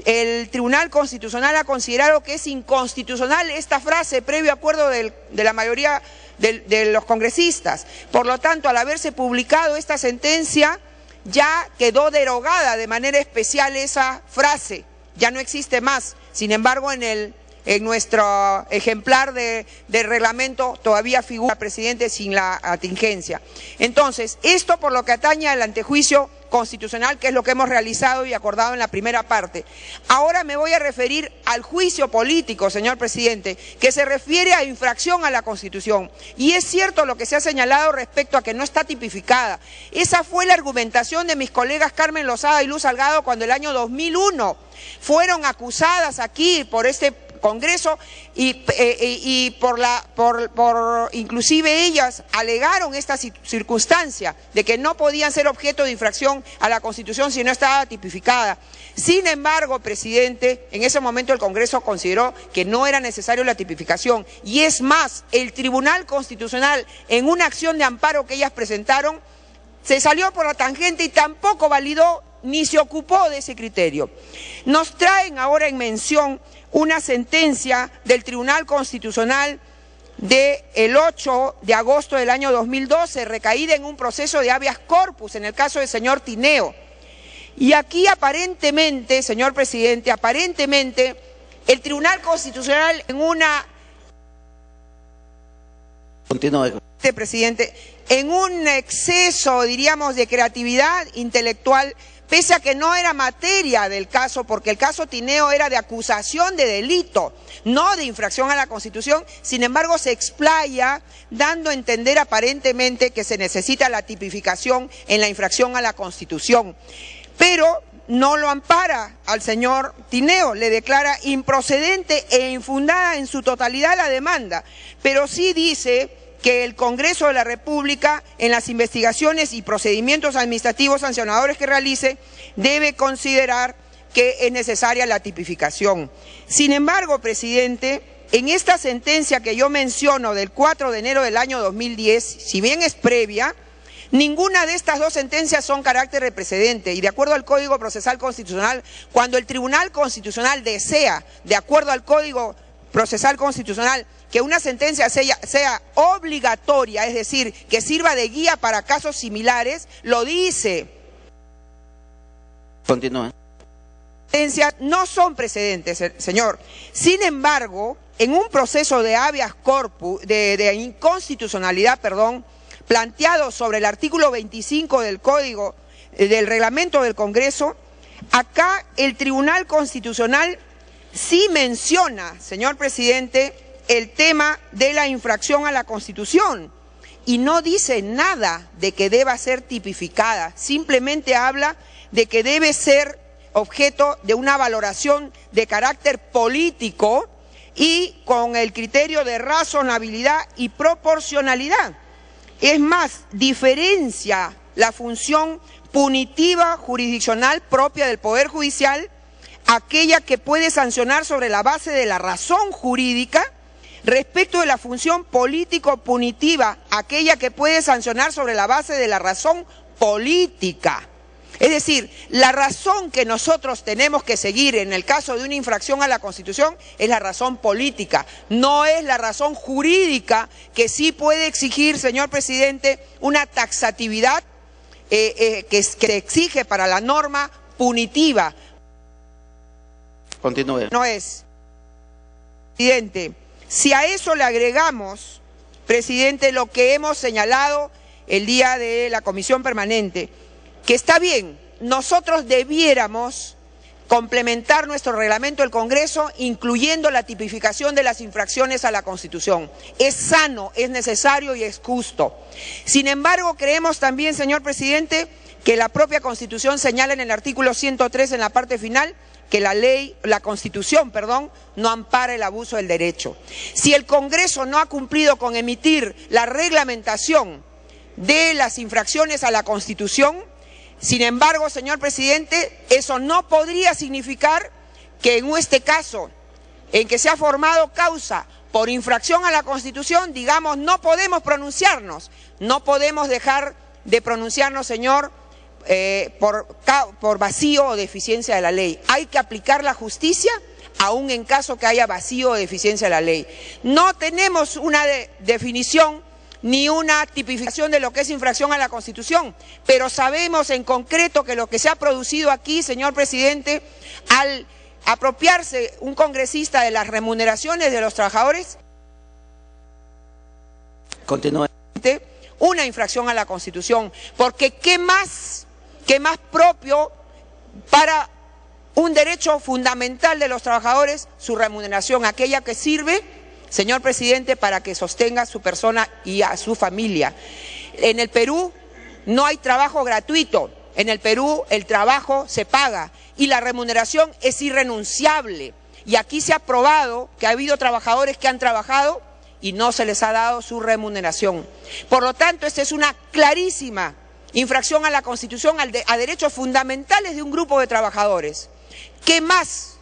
el Tribunal Constitucional ha considerado que es inconstitucional esta frase, previo acuerdo de la mayoría de los congresistas. Por lo tanto, al haberse publicado esta sentencia, ya quedó derogada de manera especial esa frase, ya no existe más. Sin embargo, en nuestro ejemplar de reglamento todavía figura, presidente, sin la atingencia. Entonces, esto por lo que atañe al antejuicio constitucional, que es lo que hemos realizado y acordado en la primera parte. Ahora me voy a referir al juicio político, señor presidente, que se refiere a infracción a la Constitución. Y es cierto lo que se ha señalado respecto a que no está tipificada. Esa fue la argumentación de mis colegas Carmen Lozada y Luz Salgado cuando el año 2001 fueron acusadas aquí por este Congreso y inclusive ellas alegaron esta circunstancia de que no podían ser objeto de infracción a la Constitución si no estaba tipificada. Sin embargo, presidente, en ese momento el Congreso consideró que no era necesario la tipificación y es más, el Tribunal Constitucional en una acción de amparo que ellas presentaron se salió por la tangente y tampoco validó ni se ocupó de ese criterio. Nos traen ahora en mención una sentencia del Tribunal Constitucional del 8 de agosto del año 2012, recaída en un proceso de habeas corpus en el caso del señor Tineo. Y aquí aparentemente, señor presidente, aparentemente el Tribunal Constitucional en una... Continúe. Presidente, en un exceso, diríamos, de creatividad intelectual, pese a que no era materia del caso, porque el caso Tineo era de acusación de delito, no de infracción a la Constitución. Sin embargo, se explaya dando a entender aparentemente que se necesita la tipificación en la infracción a la Constitución. Pero no lo ampara al señor Tineo, le declara improcedente e infundada en su totalidad la demanda, pero sí dice que el Congreso de la República, en las investigaciones y procedimientos administrativos sancionadores que realice, debe considerar que es necesaria la tipificación. Sin embargo, presidente, en esta sentencia que yo menciono del 4 de enero del año 2010, si bien es previa, ninguna de estas dos sentencias son carácter de precedente y de acuerdo al Código Procesal Constitucional, cuando el Tribunal Constitucional desea, de acuerdo al Código Procesal Constitucional, que una sentencia sea obligatoria, es decir, que sirva de guía para casos similares, lo dice. Continúe. Sentencias no son precedentes, señor. Sin embargo, en un proceso de habeas corpus, de inconstitucionalidad, planteado sobre el artículo 25 del Código, del Reglamento del Congreso, acá el Tribunal Constitucional sí menciona, señor presidente, el tema de la infracción a la Constitución y no dice nada de que deba ser tipificada, simplemente habla de que debe ser objeto de una valoración de carácter político y con el criterio de razonabilidad y proporcionalidad. Es más, diferencia la función punitiva jurisdiccional propia del Poder Judicial, aquella que puede sancionar sobre la base de la razón jurídica, respecto de la función político-punitiva, aquella que puede sancionar sobre la base de la razón política. Es decir, la razón que nosotros tenemos que seguir en el caso de una infracción a la Constitución es la razón política, no es la razón jurídica, que sí puede exigir, señor presidente, una taxatividad que se exige para la norma punitiva. Continúe. No es, presidente. Si a eso le agregamos, presidente, lo que hemos señalado el día de la Comisión Permanente, que está bien, nosotros debiéramos complementar nuestro reglamento del Congreso incluyendo la tipificación de las infracciones a la Constitución. Es sano, es necesario y es justo. Sin embargo, creemos también, señor presidente, que la propia Constitución señala en el artículo 103 en la parte final que la Constitución, no ampara el abuso del derecho. Si el Congreso no ha cumplido con emitir la reglamentación de las infracciones a la Constitución, sin embargo, señor presidente, eso no podría significar que en este caso, en que se ha formado causa por infracción a la Constitución, digamos, no podemos pronunciarnos, no podemos dejar de pronunciarnos, señor, por vacío o deficiencia de la ley. Hay que aplicar la justicia aún en caso que haya vacío o deficiencia de la ley. No tenemos una definición ni una tipificación de lo que es infracción a la Constitución, pero sabemos en concreto que lo que se ha producido aquí, señor presidente, al apropiarse un congresista de las remuneraciones de los trabajadores, continúe, una infracción a la Constitución, porque ¿qué más propio para un derecho fundamental de los trabajadores? Su remuneración, aquella que sirve, señor presidente, para que sostenga a su persona y a su familia. En el Perú no hay trabajo gratuito, en el Perú el trabajo se paga y la remuneración es irrenunciable. Y aquí se ha probado que ha habido trabajadores que han trabajado y no se les ha dado su remuneración. Por lo tanto, esta es una clarísima infracción a la Constitución, a derechos fundamentales de un grupo de trabajadores. ¿Qué más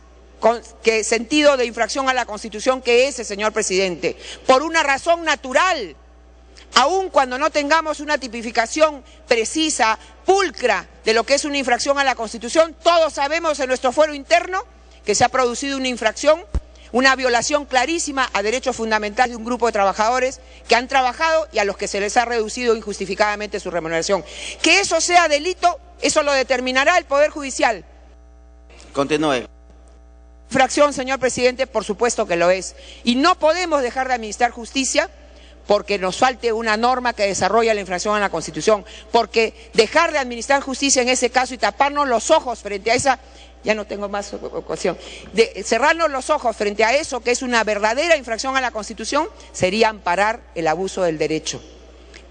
que sentido de infracción a la Constitución que ese, señor presidente? Por una razón natural, aun cuando no tengamos una tipificación precisa, pulcra, de lo que es una infracción a la Constitución, todos sabemos en nuestro fuero interno que se ha producido una infracción, una violación clarísima a derechos fundamentales de un grupo de trabajadores que han trabajado y a los que se les ha reducido injustificadamente su remuneración. Que eso sea delito, eso lo determinará el Poder Judicial. Continúe. Infracción, señor presidente, por supuesto que lo es. Y no podemos dejar de administrar justicia porque nos falte una norma que desarrolle la infracción a la Constitución, porque dejar de administrar justicia en ese caso y taparnos los ojos frente a esa, ya no tengo más ocasión, de cerrarnos los ojos frente a eso que es una verdadera infracción a la Constitución, sería amparar el abuso del derecho.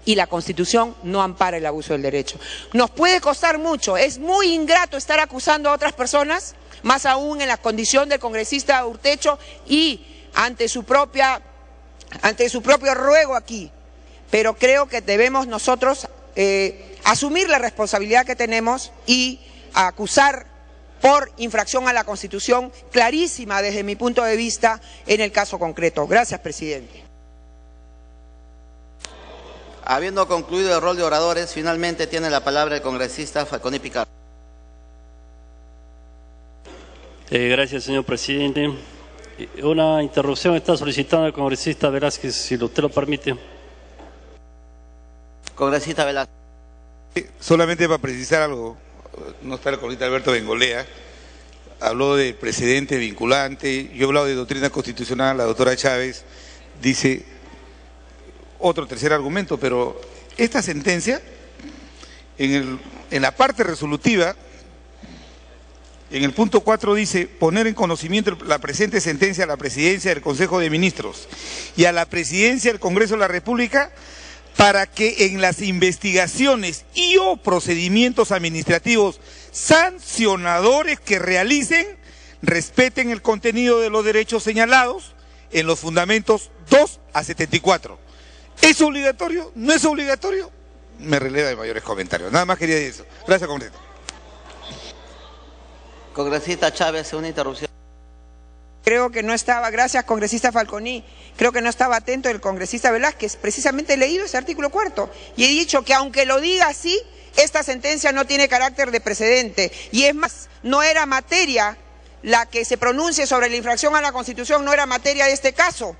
Y la Constitución no ampara el abuso del derecho. Nos puede costar mucho, es muy ingrato estar acusando a otras personas, más aún en la condición del congresista Urtecho y ante su propio ruego aquí. Pero creo que debemos nosotros asumir la responsabilidad que tenemos y acusar por infracción a la Constitución, clarísima desde mi punto de vista en el caso concreto. Gracias, presidente. Habiendo concluido el rol de oradores, finalmente tiene la palabra el congresista Falconi Picardo. Gracias, señor presidente. Una interrupción está solicitando el congresista Velázquez, si usted lo permite. Congresista Velázquez. Solamente para precisar algo, no está el congresista Alberto Bengolea, habló del precedente vinculante, yo he hablado de doctrina constitucional, la doctora Chávez dice otro tercer argumento, pero esta sentencia, en la parte resolutiva, en el punto 4 dice, poner en conocimiento la presente sentencia a la Presidencia del Consejo de Ministros y a la Presidencia del Congreso de la República para que en las investigaciones y o procedimientos administrativos sancionadores que realicen, respeten el contenido de los derechos señalados en los fundamentos 2 a 74. ¿Es obligatorio? ¿No es obligatorio? Me releva de mayores comentarios. Nada más quería decir eso. Gracias, congresista. Congresista Chávez, una interrupción. Creo que no estaba, gracias congresista Falconi, creo que no estaba atento el congresista Velázquez. Precisamente he leído ese artículo 4 y he dicho que aunque lo diga así, esta sentencia no tiene carácter de precedente. Y es más, no era materia la que se pronuncie sobre la infracción a la Constitución, no era materia de este caso.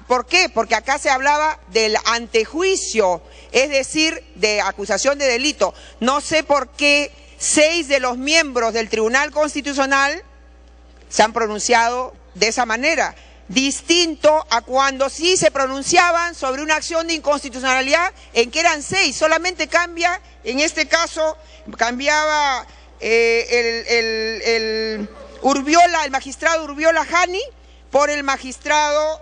¿Por qué? Porque acá se hablaba del antejuicio, es decir, de acusación de delito. No sé por qué 6 de los miembros del Tribunal Constitucional se han pronunciado de esa manera, distinto a cuando sí se pronunciaban sobre una acción de inconstitucionalidad en que eran 6, solamente cambia, en este caso, cambiaba el magistrado Urbiola Jani por el magistrado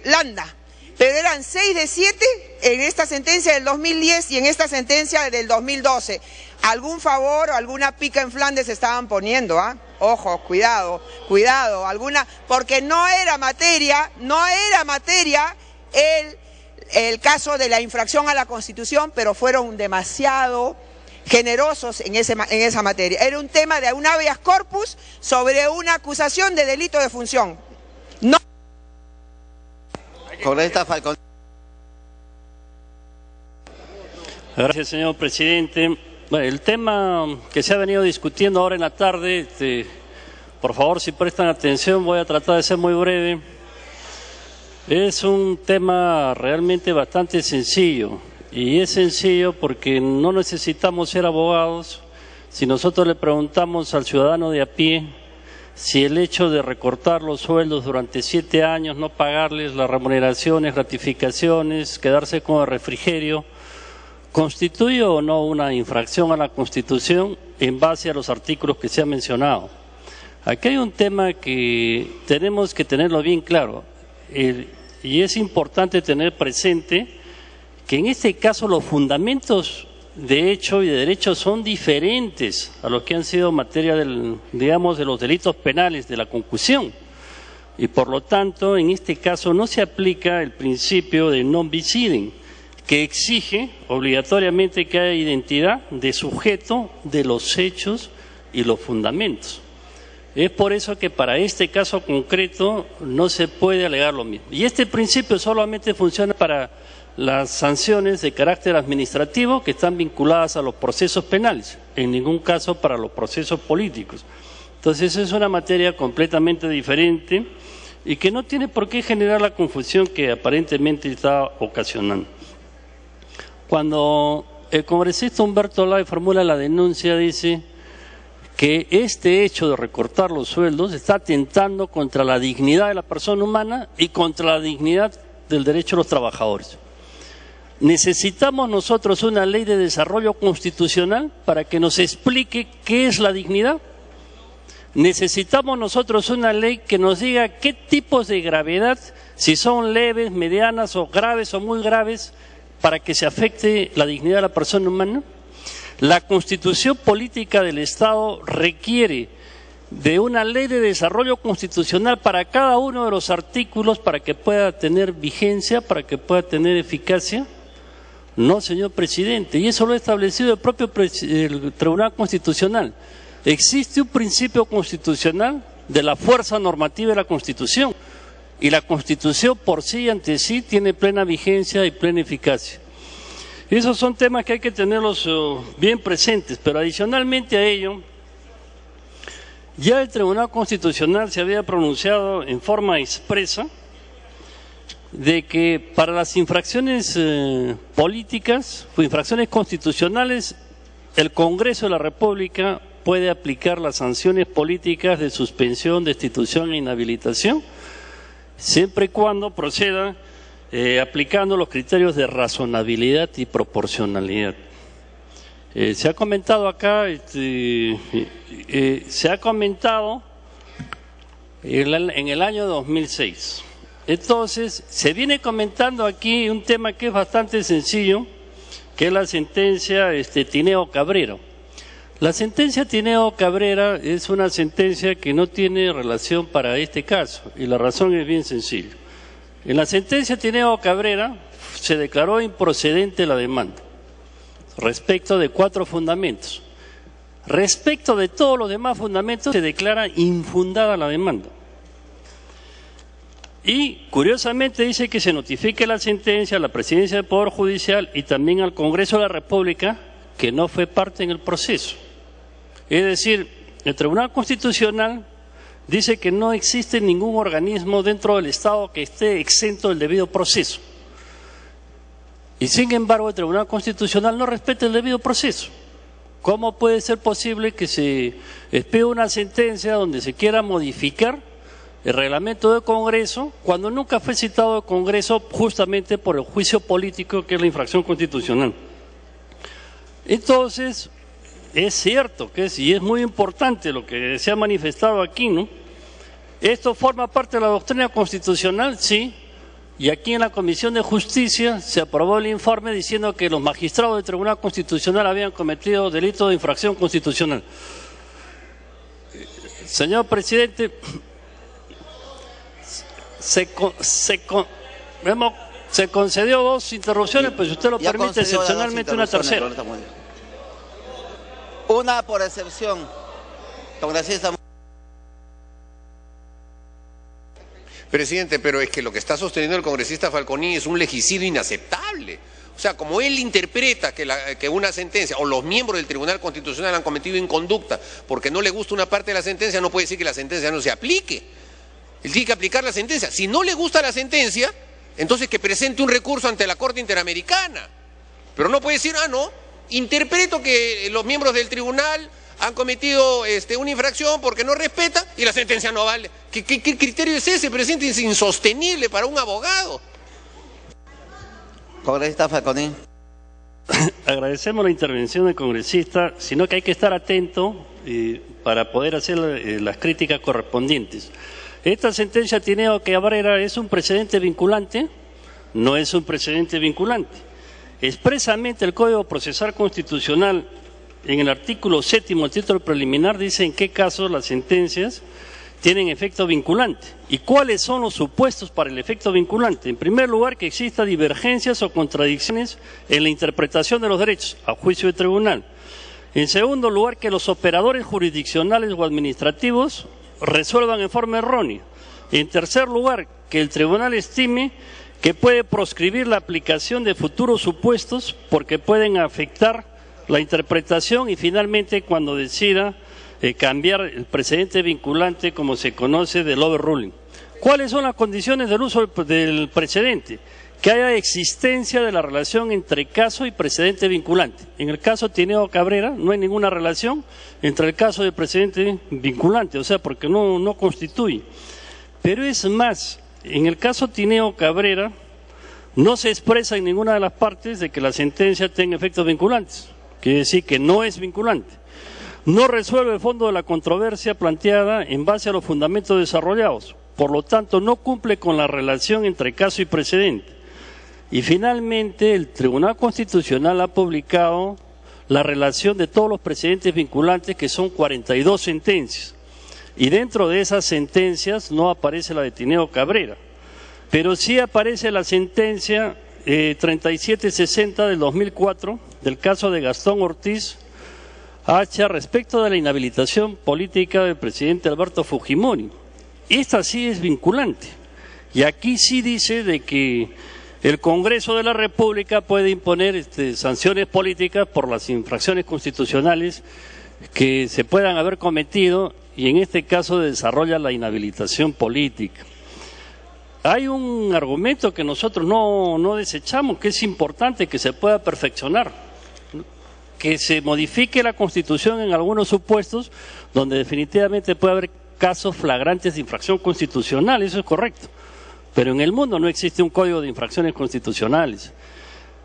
Landa, pero eran 6 de 7 en esta sentencia del 2010 y en esta sentencia del 2012. Algún favor o alguna pica en Flandes estaban poniendo, ¿ah? Ojo, cuidado, porque no era materia el caso de la infracción a la Constitución, pero fueron demasiado generosos en esa materia. Era un tema de un habeas corpus sobre una acusación de delito de función. No. Congresista Falconi. Gracias, señor presidente. Bueno, el tema que se ha venido discutiendo ahora en la tarde, por favor, si prestan atención, voy a tratar de ser muy breve. Es un tema realmente bastante sencillo, y es sencillo porque no necesitamos ser abogados. Si nosotros le preguntamos al ciudadano de a pie si el hecho de recortar los sueldos durante 7 años, no pagarles las remuneraciones, gratificaciones, quedarse con el refrigerio, ¿constituye o no una infracción a la Constitución en base a los artículos que se han mencionado? Aquí hay un tema que tenemos que tenerlo bien claro, y es importante tener presente que en este caso los fundamentos de hecho y de derecho son diferentes a los que han sido materia de los delitos penales, de la concusión. Y por lo tanto, en este caso no se aplica el principio de non bis idem, que exige obligatoriamente que haya identidad de sujeto de los hechos y los fundamentos. Es por eso que para este caso concreto no se puede alegar lo mismo. Y este principio solamente funciona para las sanciones de carácter administrativo que están vinculadas a los procesos penales, en ningún caso para los procesos políticos. Entonces es una materia completamente diferente y que no tiene por qué generar la confusión que aparentemente está ocasionando. Cuando el congresista Humberto Lai formula la denuncia, dice que este hecho de recortar los sueldos está atentando contra la dignidad de la persona humana y contra la dignidad del derecho de los trabajadores. Necesitamos nosotros una ley de desarrollo constitucional para que nos explique qué es la dignidad. Necesitamos nosotros una ley que nos diga qué tipos de gravedad, si son leves, medianas o graves o muy graves, para que se afecte la dignidad de la persona humana. La Constitución Política del Estado requiere de una ley de desarrollo constitucional para cada uno de los artículos para que pueda tener vigencia, para que pueda tener eficacia. No, señor presidente, y eso lo ha establecido el propio el Tribunal Constitucional. Existe un principio constitucional de la fuerza normativa de la Constitución, y la Constitución por sí y ante sí tiene plena vigencia y plena eficacia. Esos son temas que hay que tenerlos bien presentes, pero adicionalmente a ello, ya el Tribunal Constitucional se había pronunciado en forma expresa de que para las infracciones políticas o infracciones constitucionales, el Congreso de la República puede aplicar las sanciones políticas de suspensión, destitución e inhabilitación, siempre y cuando proceda aplicando los criterios de razonabilidad y proporcionalidad. Se ha comentado acá, se ha comentado en el año 2006. Entonces, se viene comentando aquí un tema que es bastante sencillo, que es la sentencia Tineo Cabrera. La sentencia Tineo Cabrera es una sentencia que no tiene relación para este caso, y la razón es bien sencilla. En la sentencia Tineo Cabrera se declaró improcedente la demanda respecto de 4 fundamentos. Respecto de todos los demás fundamentos se declara infundada la demanda. Y curiosamente dice que se notifique la sentencia a la Presidencia del Poder Judicial y también al Congreso de la República, que no fue parte en el proceso. Es decir, el Tribunal Constitucional dice que no existe ningún organismo dentro del Estado que esté exento del debido proceso. Y sin embargo el Tribunal Constitucional no respeta el debido proceso. ¿Cómo puede ser posible que se expida una sentencia donde se quiera modificar el reglamento del Congreso cuando nunca fue citado el Congreso justamente por el juicio político que es la infracción constitucional? Entonces, es cierto que y es muy importante lo que se ha manifestado aquí, ¿no? ¿Esto forma parte de la doctrina constitucional? Sí. Y aquí en la Comisión de Justicia se aprobó el informe diciendo que los magistrados del Tribunal Constitucional habían cometido delitos de infracción constitucional. Señor presidente, se concedió 2 interrupciones, pues si usted lo permite, excepcionalmente una tercera. Una por excepción, congresista. Presidente, pero es que lo que está sosteniendo el congresista Falconi es un legicidio inaceptable. O sea, como él interpreta que una sentencia, o los miembros del Tribunal Constitucional han cometido inconducta porque no le gusta una parte de la sentencia, no puede decir que la sentencia no se aplique. Él tiene que aplicar la sentencia. Si no le gusta la sentencia, entonces que presente un recurso ante la Corte Interamericana. Pero no puede decir, no, interpreto que los miembros del tribunal han cometido una infracción porque no respeta y la sentencia no vale. ¿Qué criterio es ese, presidente? Es insostenible para un abogado. Congresista Falconi. Agradecemos la intervención del congresista, sino que hay que estar atento para poder hacer las críticas correspondientes. Esta sentencia Tineo Cabrera es un precedente vinculante, no es un precedente vinculante. Expresamente el Código Procesal Constitucional, en el artículo 7º, el título preliminar, dice en qué casos las sentencias tienen efecto vinculante y cuáles son los supuestos para el efecto vinculante. En primer lugar, que exista divergencias o contradicciones en la interpretación de los derechos a juicio del tribunal. En segundo lugar, que los operadores jurisdiccionales o administrativos resuelvan en forma errónea. En tercer lugar, que el tribunal estime que puede proscribir la aplicación de futuros supuestos porque pueden afectar la interpretación y finalmente cuando decida cambiar el precedente vinculante como se conoce del overruling. ¿Cuáles son las condiciones del uso del precedente? Que haya existencia de la relación entre caso y precedente vinculante. En el caso Tineo Cabrera no hay ninguna relación entre el caso y el precedente vinculante, o sea, porque no constituye. Pero es más, en el caso Tineo Cabrera no se expresa en ninguna de las partes de que la sentencia tenga efectos vinculantes, quiere decir que no es vinculante. No resuelve el fondo de la controversia planteada en base a los fundamentos desarrollados, por lo tanto no cumple con la relación entre caso y precedente. Y finalmente el Tribunal Constitucional ha publicado la relación de todos los precedentes vinculantes, que son 42 sentencias, y dentro de esas sentencias no aparece la de Tineo Cabrera, pero sí aparece la sentencia 3760 del 2004 del caso de Gastón Ortiz Hacha respecto de la inhabilitación política del presidente Alberto Fujimori. Esta sí es vinculante, y aquí sí dice de que el Congreso de la República puede imponer sanciones políticas por las infracciones constitucionales que se puedan haber cometido, y en este caso desarrolla la inhabilitación política. Hay un argumento que nosotros no desechamos, que es importante que se pueda perfeccionar, que se modifique la Constitución en algunos supuestos donde definitivamente puede haber casos flagrantes de infracción constitucional, eso es correcto. Pero en el mundo no existe un código de infracciones constitucionales.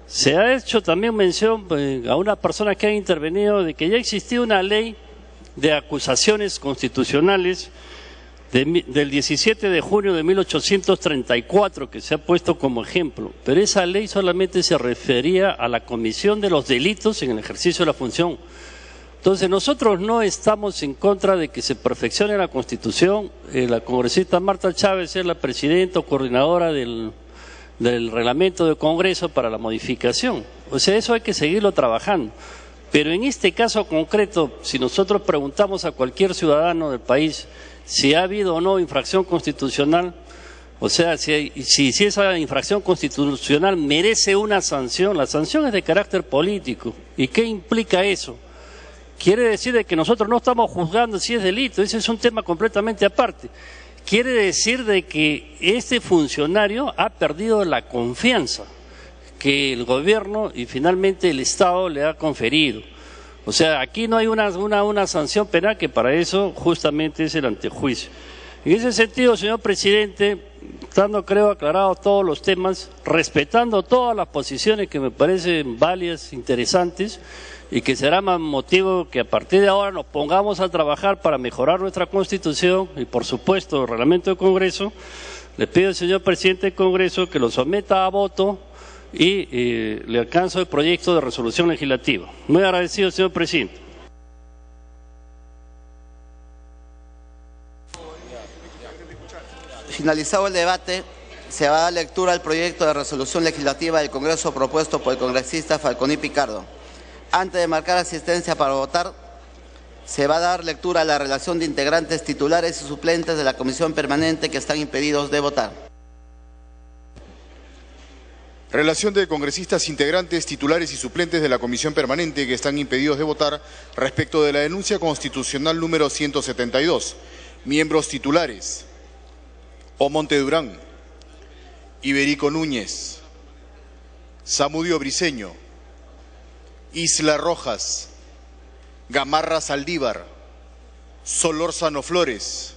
Se ha hecho también mención a una persona que ha intervenido de que ya existía una ley de acusaciones constitucionales del 17 de junio de 1834 que se ha puesto como ejemplo, pero esa ley solamente se refería a la comisión de los delitos en el ejercicio de la función. Entonces nosotros no estamos en contra de que se perfeccione la Constitución. La congresista Marta Chávez es la presidenta o coordinadora del reglamento del Congreso para la modificación. O sea, eso hay que seguirlo trabajando. Pero en este caso concreto, si nosotros preguntamos a cualquier ciudadano del país si ha habido o no infracción constitucional, o sea, si esa infracción constitucional merece una sanción, la sanción es de carácter político. ¿Y qué implica eso? Quiere decir de que nosotros no estamos juzgando si es delito, ese es un tema completamente aparte. Quiere decir de que este funcionario ha perdido la confianza que el gobierno y finalmente el Estado le ha conferido. O sea, aquí no hay una sanción penal, que para eso justamente es el antejuicio. En ese sentido, señor presidente, estando creo aclarados todos los temas, respetando todas las posiciones que me parecen válidas, interesantes, y que será más motivo que a partir de ahora nos pongamos a trabajar para mejorar nuestra Constitución y por supuesto el reglamento del Congreso, le pido al señor presidente del Congreso que lo someta a voto y le alcanzo el proyecto de resolución legislativa. Muy agradecido, señor presidente. Finalizado el debate, se va a dar lectura al proyecto de resolución legislativa del Congreso propuesto por el congresista Falconi Picardo. Antes de marcar asistencia para votar, se va a dar lectura a la relación de integrantes titulares y suplentes de la Comisión Permanente que están impedidos de votar. Relación de congresistas integrantes, titulares y suplentes de la Comisión Permanente que están impedidos de votar respecto de la denuncia constitucional número 172. Miembros titulares: Omonte Durán, Iberico Núñez, Zamudio Briceño, Isla Rojas, Gamarra Saldívar, Solórzano Flores,